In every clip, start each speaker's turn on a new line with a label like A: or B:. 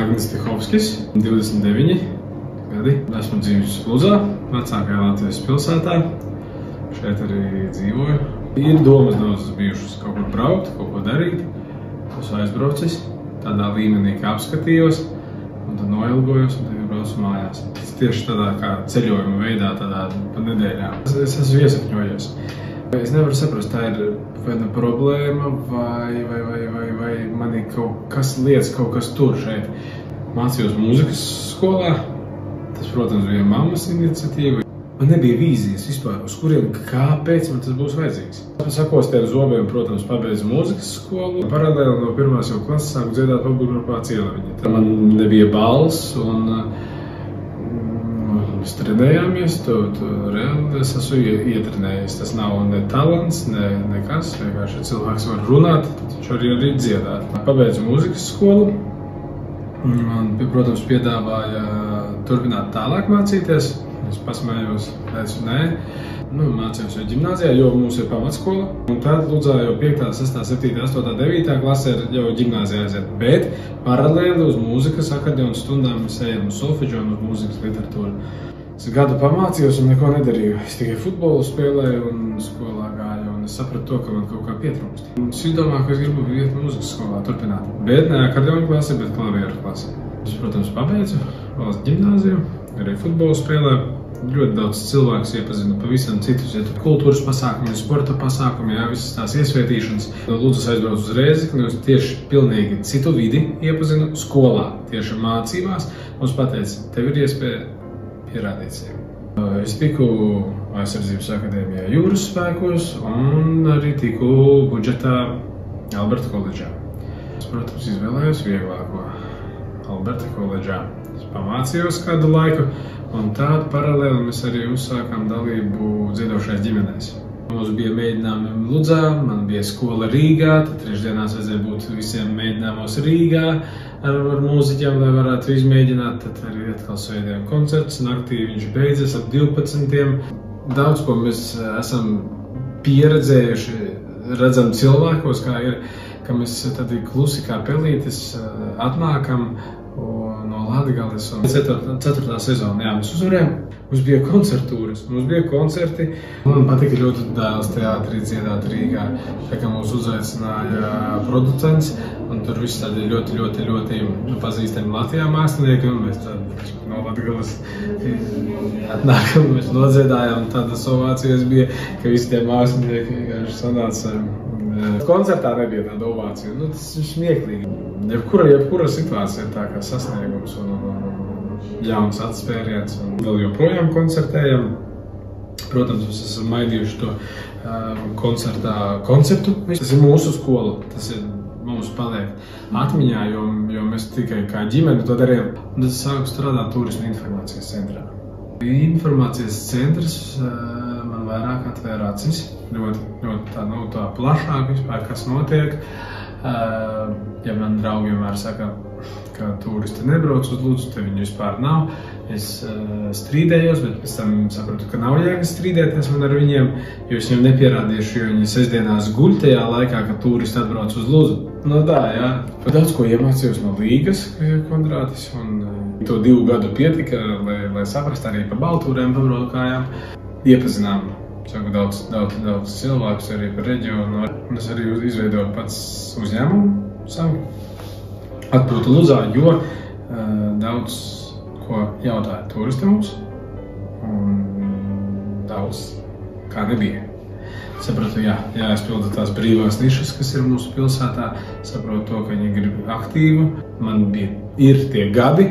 A: Agnis Tihovskis, 29 gadi. Esmu dzīvojis Luzā, vecākajā Latvijas pilsētā. Šeit arī dzīvoju. Ir domas daudzas bijušas kaut kur braukt, kaut ko darīt. Esmu aizbraucis tādā līmenī, kā apskatījos, un tad noilgojos, un tad braucu mājās. Tieši tādā kā ceļojuma veidā, tādā pa nedēļām. Es esmu iesakņojies. Es nevaru saprast, tā ir vai nu problēma, vai manī kaut kas lietas, kaut kas tur šeit. Mācījos mūzikas skolā. Tas, protams, bija mammas iniciatīva. Man nebija vīzijas vispār, uz kuriem, kāpēc man tas būs vajadzīgs. Sakostiem zobiem, protams, pabeidzu mūzikas skolu. Paralēli no pirmās jau klases sāku dziedāt pabūrpā Cieleviņa. Man nebija balss, un mēs trenējāmies, reāli es esmu ietrenējies. Tas nav ne talants, nekas, vienkārši cilvēks var runāt, viņš arī dziedāt. Pabeidzu mūzikas skolu, man, protams, piedāvāja turpināt tālāk mācīties. Es pasmējos, teicu, nē. Mācījos jau ģimnāzijā, jo mums ir pamatskola. Un tad Ludzā jau 5., 6., 7., 8., 9. klasē jau ģimnāzijā aiziet. Bet paralēli uz mūzikas akadēmijas stundām mēs ejam uz solfeģonu, uz mūzikas literatūru. Es gadu pamācījos un neko nedarīju. Es tikai futbolu spēlēju un skolā gāju. Un es sapratu to, ka man kaut kā pietrūkst. Es domāju, ka es gribu iet mūzikas skolā turpināt. Bet ne akadēmijas klase, bet klavieru klase. Es, protams, pabeidzu valsts ģimnāziju, arī futbolu spēlēju. Ļoti daudz cilvēks iepazinu pavisam citus, kultūras pasākumi, sporta pasākumi, visas tās iesvētīšanas. No Ludzas aizbraucu uz Rēzekni, un tieši pilnīgi citu vidi iepazinu skolā, tieši mācībās. Mums pateica, tev ir iespēja pierādīt sevi. Es tiku Aizsardzības akadēmijā jūras spēkos un arī tiku budžetā Alberta koledžā. Es, protams, izvēlējos vieglāko Alberta koledžā. Es pamācījos kādu laiku. Un tādu paralēli mēs arī uzsākām dalību dziedošais ģimenēs. Mums bija mēģinājumi Ludzā, man bija skola Rīgā, tad trešdienās vajadzēja būt visiem mēģinājumos Rīgā ar mūziķiem, lai varētu izmēģināt. Tad arī atkal svētdien koncerts, naktī viņš beidzas ap 12. Daudz, ko mēs esam pieredzējuši, redzam cilvēkos, kā ir, ka mēs tad klusi kā pelītes atnākam no Latgales un 4. sezona. Jā, mēs uzvarējām. Mums bija koncertūras, mums bija koncerti. Man patika ļoti dēls teātrī dziedāt Rīgā. Tā kā mums uzaicināja producents, un tur viss tādi ļoti pazīstami Latvijā mākslinieki, un mēs no Latgales atnākam, mēs nodziedājām. Tādas ovācijas bija, ka visi tie mākslinieki vienkārši sanāca. Koncertā nebija tāda ovācija. Tas ir smieklīgi. Jebkura situācija ir tā kā sasniegums un jauns atspēriens. Un vēl joprojām koncertējam. Protams, mēs esam mainījuši to koncertā konceptu. Tas ir mūsu skola. Tas ir mums paliek atmiņā, jo mēs tikai kā ģimene to darījām. Un tad es sāku strādāt Turisma informācijas centrā. Informācijas centrs man vairāk atvēra acis, ļoti tā plašāk vispār, kas notiek. Ja man draugi vienmēr saka, ka turisti nebrauc uz Ludzu, te viņu vispār nav. Es strīdējos, bet pēc tam sapratu, ka nav jēgas strīdēties man ar viņiem, jo es viņiem nepierādīšu, jo viņi sestdienās guļ tajā laikā, kad turisti atbrauc uz Ludzu. No tā, jā. Daudz ko iemācījos no Līgas Kondrātis, un to 2 gadu pietika, lai saprast arī pa Baltūrēm, pabraukājām. Iepazinām daudz cilvēkus arī par reģionu, un es arī izveidoju pats uzņēmumu savu. Atpūtu Ludzā, jo daudz ko jautāja turisti mums, un daudz kā nebija. Sapratu, jāizpilda tās brīvās nišas, kas ir mūsu pilsētā. Saprotu to, ka viņi grib aktīvu. Man ir tie gadi,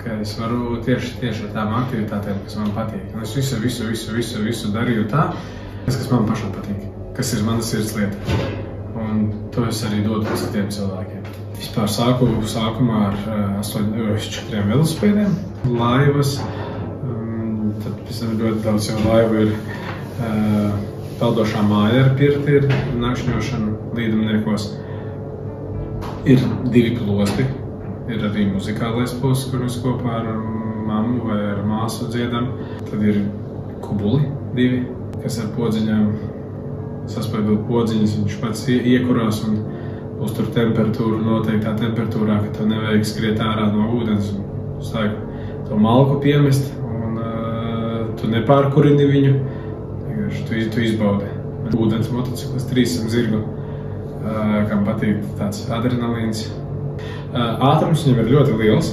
A: ka es varu tieši ar tām aktivitātēm, kas man patīk. Un es visu darīju tā, kas man pašam patīk, kas ir mana sirdslieta. Un to es arī dodu citiem cilvēkiem. Vispār sākumā ar 4 velospēdiem, laivas, tad pēc tam ļoti daudz jau laivu ir peldošā māja ar pirti, ir nakšņošana līdumniekos. Ir 2 plosti. Ir arī muzikālais posts, kur mēs kopā ar mammu vai ar māsu dziedam. Tad ir kubuli 2, kas ar podziņām, saspaidot podziņas, viņš pats iekurās un uztur temperatūru noteiktā temperatūrā, ka tev nevajag skriet ārā no ūdens un to malku piemest, un tu nepārkurini viņu, tu izbaudi. Ūdens motociklis 300 zirgu, kam patīk tāds adrenalīns. Ātrums viņam ir ļoti liels,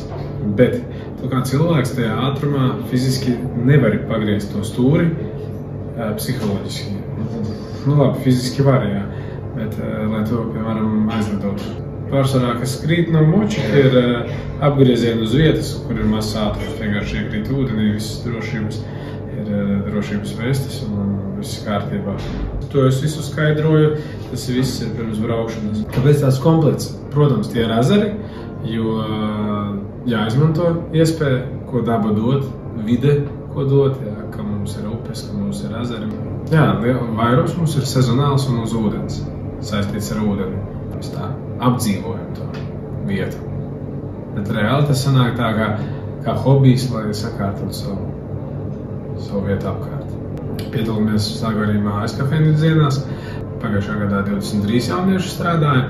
A: bet tu kā cilvēks tajā ātrumā fiziski nevari pagriezt to stūri psiholoģiski. Nu labi, fiziski var, jā, bet lai to, piemēram, aizlidot. Pārsvarā, kas krīt no močika, ir apgriezieni uz vietas, kur ir mazs ātrums. Vienkārši iekrīt ūdenī, visas drošības ir drošības vestes un viss kārtībā. To es visu skaidroju, tas viss ir pirms braukšanas. Tāpēc tās komplekts, protams, tie ir ezeri, jo jāizmanto iespēja, ko daba dod, vide, ko dod, jā, ka mums ir upes, ka mums ir ezeri. Jā, vairums mums ir sezonāls un uz ūdens, saistīts ar ūdeni. Mēs tā apdzīvojam to vietu. Bet reāli tas sanāk tā kā hobijs, lai sakārtotu savu vietu apkārt. Piedalāmies Zagvarījumā aizkafejnīcu dienās. Pagājušā gadā 23 jaunieši strādāja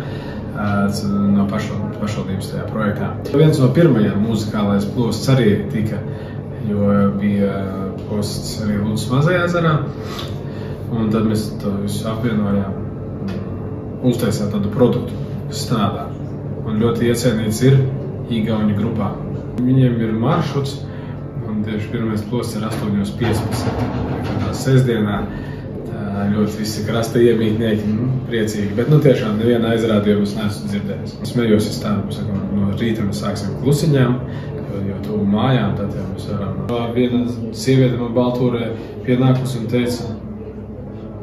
A: no pašvaldības tajā projektā. Viens no pirmajiem muzikālais posts arī tika, jo bija posts arī Ludzas Mazajā ezerā. Un tad mēs to visu apvienojām, uztaisām tādu produktu, kas strādā. Un ļoti iecienīts ir Igauņu grupā. Viņiem ir maršruts, un tieši pirmais posts ir 8:15. Kādā sestdienā ļoti visi krasta iemītnieki, priecīgi. Bet tiešām neviena aizrādījuma es neesmu dzirdējis. Smējos es tā, no rīta mēs sāksim klusiņām, jo tuvu mājām, tad jau mēs varam. Viena sieviete man Baltūrē pienākus un teica,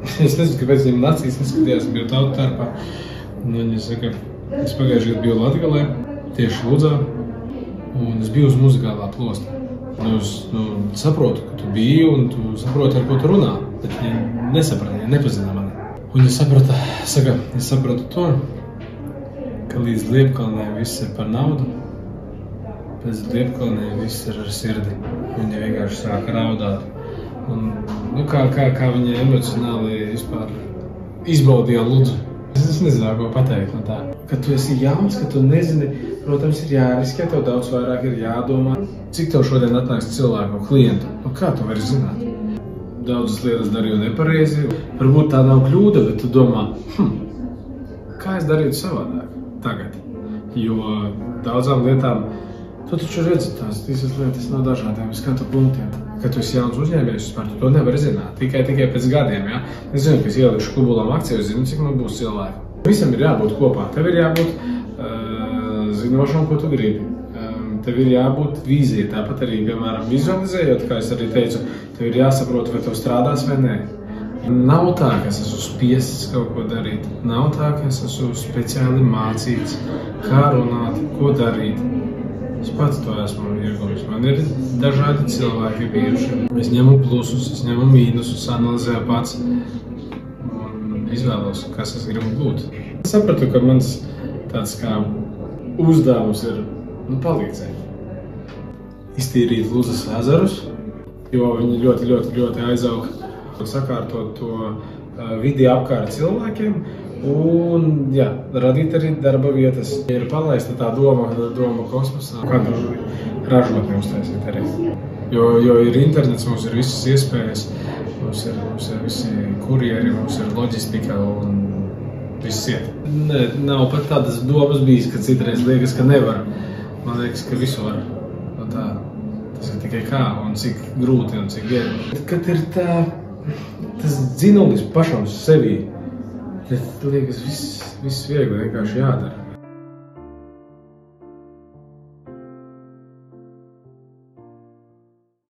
A: es nezinu, kāpēc viņam nacīs neskatījās, biju tautu tarpā. Viņa saka, es pagājušajā gadā biju Latgalē, tieši Ludzā, un es biju uz muzikālā plostā. Es saprotu, ka tu biji un tu saproti, ar ko tu runā, bet viņa nesaprata, viņa nepazina mani. Un viņa sapratu to, ka līdz Liepkalnē viss ir par naudu, pēc Liepkalnē viss ir ar sirdi. Viņa vienkārši sāka raudāt. Un, kā viņa emocionāli vispār izbaudīja Ludzu. Es nezinu, ko pateikt no tā. Kad tu esi jauns, kad tu nezini, protams, ir jāriskē, tev daudz vairāk ir jādomā. Cik tev šodien atnāks cilvēku, klientu? Kā tu vari zināt? Daudzas lietas darīju nepareizi. Varbūt tā nav kļūda, bet tu domā, kā es darītu savādāk tagad? Jo daudzām lietām, tu taču redzi, tās visas lietas no dažādiem skatu punktiem. Kad tu esi jauns uzņēmējs, tu to nevari zināt. Tikai pēc gadiem, ja? Es zinu, ka es ielikšu kubulām akciju, es zinu, cik man būs cilvēki. Visam ir jābūt kopā. Tev ir jābūt zinošam, ko tu gribi. Tev ir jābūt vīzija. Tāpat arī, piemēram, vizualizējot, kā es arī teicu, tev ir jāsaprot, vai tev strādās vai nē. Nav tā, ka es esmu spiests kaut ko darīt. Nav tā, ka es esmu speciāli mācīts, kā runāt, ko darīt. Es pats to esmu ieguvis. Man ir dažādi cilvēki bijuši. Es ņemu plusus, es ņemu mīnusus, analizēju pats un izvēlos, kas es gribu būt. Es sapratu, ka mans tāds kā uzdevums ir palīdzēt. Iztīrīt Ludzas ezerus, jo viņi ļoti aizauga. Sakārtot to vidi apkārt cilvēkiem un radīt arī darba vietas. Ir palaista tā doma kosmosā, kādu ražotni uztaisīt arī. Jo ir internets, mums ir visas iespējas, mums ir visi kurjeri, mums ir loģistika un viss iet. Nav pat tādas domas bijis, ka citreiz liekas, ka nevar. Man liekas, ka visu var. Tas ir tikai kā un cik grūti un cik viegli. Kad ir tas dzinulis pašam sevī, liekas, viss viegli vienkārši jādara.